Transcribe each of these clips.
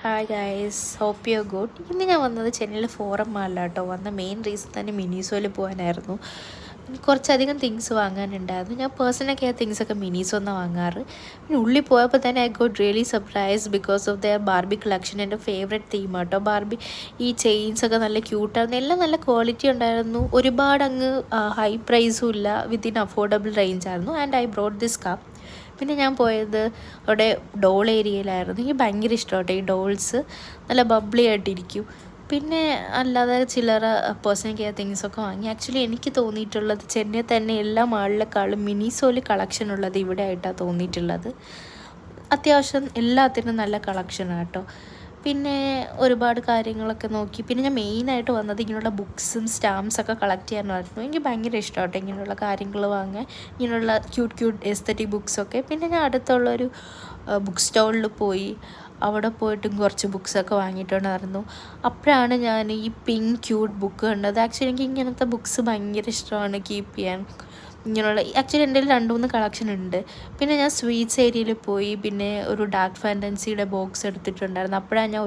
Hi guys, hope you good. ഇന്ന് ഞാൻ വന്നത് ചെന്നൈയിലെ ഫോറം മാളിലാണ് കേട്ടോ. വന്ന മെയിൻ റീസൺ തന്നെ മിനിസോയിൽ പോകാനായിരുന്നു. കുറച്ചധികം തിങ്സ് വാങ്ങാനുണ്ടായിരുന്നു. ഞാൻ പേഴ്സണലൊക്കെ ആ തിങ്സൊക്കെ മിനിസോന്നാണ് വാങ്ങാറ്. പിന്നെ ഉള്ളിൽ പോയപ്പോൾ തന്നെ I got really surprise because of their Barbie collection. എൻ്റെ ഫേവറേറ്റ് തീം കേട്ടോ ബാർബി. ഈ ചെയിൻസൊക്കെ നല്ല ക്യൂട്ടായിരുന്നു, എല്ലാം നല്ല ക്വാളിറ്റി ഉണ്ടായിരുന്നു. ഒരുപാട് അങ്ങ് ഹൈ പ്രൈസും ഇല്ല, വിത്തിൻ അഫോർഡബിൾ റേഞ്ച് ആയിരുന്നു. And I brought this cup. പിന്നെ ഞാൻ പോയത് അവിടെ ഡോൾ ഏരിയയിലായിരുന്നു. എനിക്ക് ഭയങ്കര ഇഷ്ടമാട്ടോ ഈ ഡോൾസ്, നല്ല ബബ്ലി ആയിട്ടിരിക്കും. പിന്നെ അല്ലാതെ ചില്ലറ പേഴ്സണൽ കെയർ തിങ്സൊക്കെ വാങ്ങി. ആക്ച്വലി എനിക്ക് തോന്നിയിട്ടുള്ളത് ചെന്നൈ തന്നെ എല്ലാ മാളിലേക്കാളും മിനിസോയിൽ കളക്ഷൻ ഉള്ളത് ഇവിടെ ആയിട്ടാണ് തോന്നിയിട്ടുള്ളത്. അത്യാവശ്യം എല്ലാത്തിനും നല്ല കളക്ഷനാണ് കേട്ടോ. പിന്നെ ഒരുപാട് കാര്യങ്ങളൊക്കെ നോക്കി. പിന്നെ ഞാൻ മെയിനായിട്ട് വന്നത് ഇങ്ങനെയുള്ള ബുക്സും സ്റ്റാമ്പ്സൊക്കെ കളക്ട് ചെയ്യാനായിരുന്നു. എനിക്ക് ഭയങ്കര ഇഷ്ടമാട്ടോ ഇങ്ങനെയുള്ള കാര്യങ്ങൾ വാങ്ങാൻ, ഇങ്ങനെയുള്ള ക്യൂട്ട് എസ്തറ്റിക് ബുക്സൊക്കെ. പിന്നെ ഞാൻ അടുത്തുള്ളൊരു ബുക്ക് സ്റ്റോളിൽ പോയി. അവിടെ പോയിട്ടും കുറച്ച് ബുക്സൊക്കെ വാങ്ങിയിട്ടുണ്ടായിരുന്നു. അപ്പോഴാണ് ഞാൻ ഈ പിങ്ക് ക്യൂട്ട് ബുക്ക് കണ്ടത്. ആക്ച്വലി എനിക്ക് ഇങ്ങനത്തെ ബുക്സ് ഭയങ്കര ഇഷ്ടമാണ് കീപ്പ് ചെയ്യാൻ. ഇങ്ങനെയുള്ള ആക്ച്വലി എൻ്റെ കയ്യിൽ 2-3 കളക്ഷൻ ഉണ്ട്. പിന്നെ ഞാൻ സ്വീറ്റ്സ് ഏരിയയിൽ പോയി. പിന്നെ ഒരു ഡാർക്ക് ഫാൻറ്റസിയുടെ ബോക്സ് എടുത്തിട്ടുണ്ടായിരുന്നു. അപ്പോഴാണ് ഞാൻ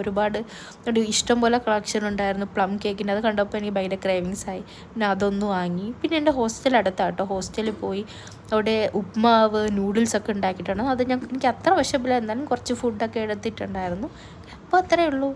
ഒരു ഇഷ്ടം പോലെ കളക്ഷൻ ഉണ്ടായിരുന്നു പ്ലം കേക്കിൻ്റെ. അത് കണ്ടപ്പോൾ എനിക്ക് ഭയങ്കര ക്രേവിങ്സ് ആയി. പിന്നെ അതൊന്ന് വാങ്ങി. പിന്നെ എൻ്റെ ഹോസ്റ്റൽ അടുത്താട്ടോ. ഹോസ്റ്റലിൽ പോയി അവിടെ ഉപ്മാവ് നൂഡിൽസൊക്കെ ഉണ്ടാക്കിയിട്ടുണ്ട്. അത് എനിക്ക് അത്ര വിശപ്പില്ല, എന്നാലും കുറച്ച് ഫുഡൊക്കെ എടുത്തിട്ടുണ്ടായിരുന്നു. അപ്പോൾ അത്രയേ ഉള്ളൂ.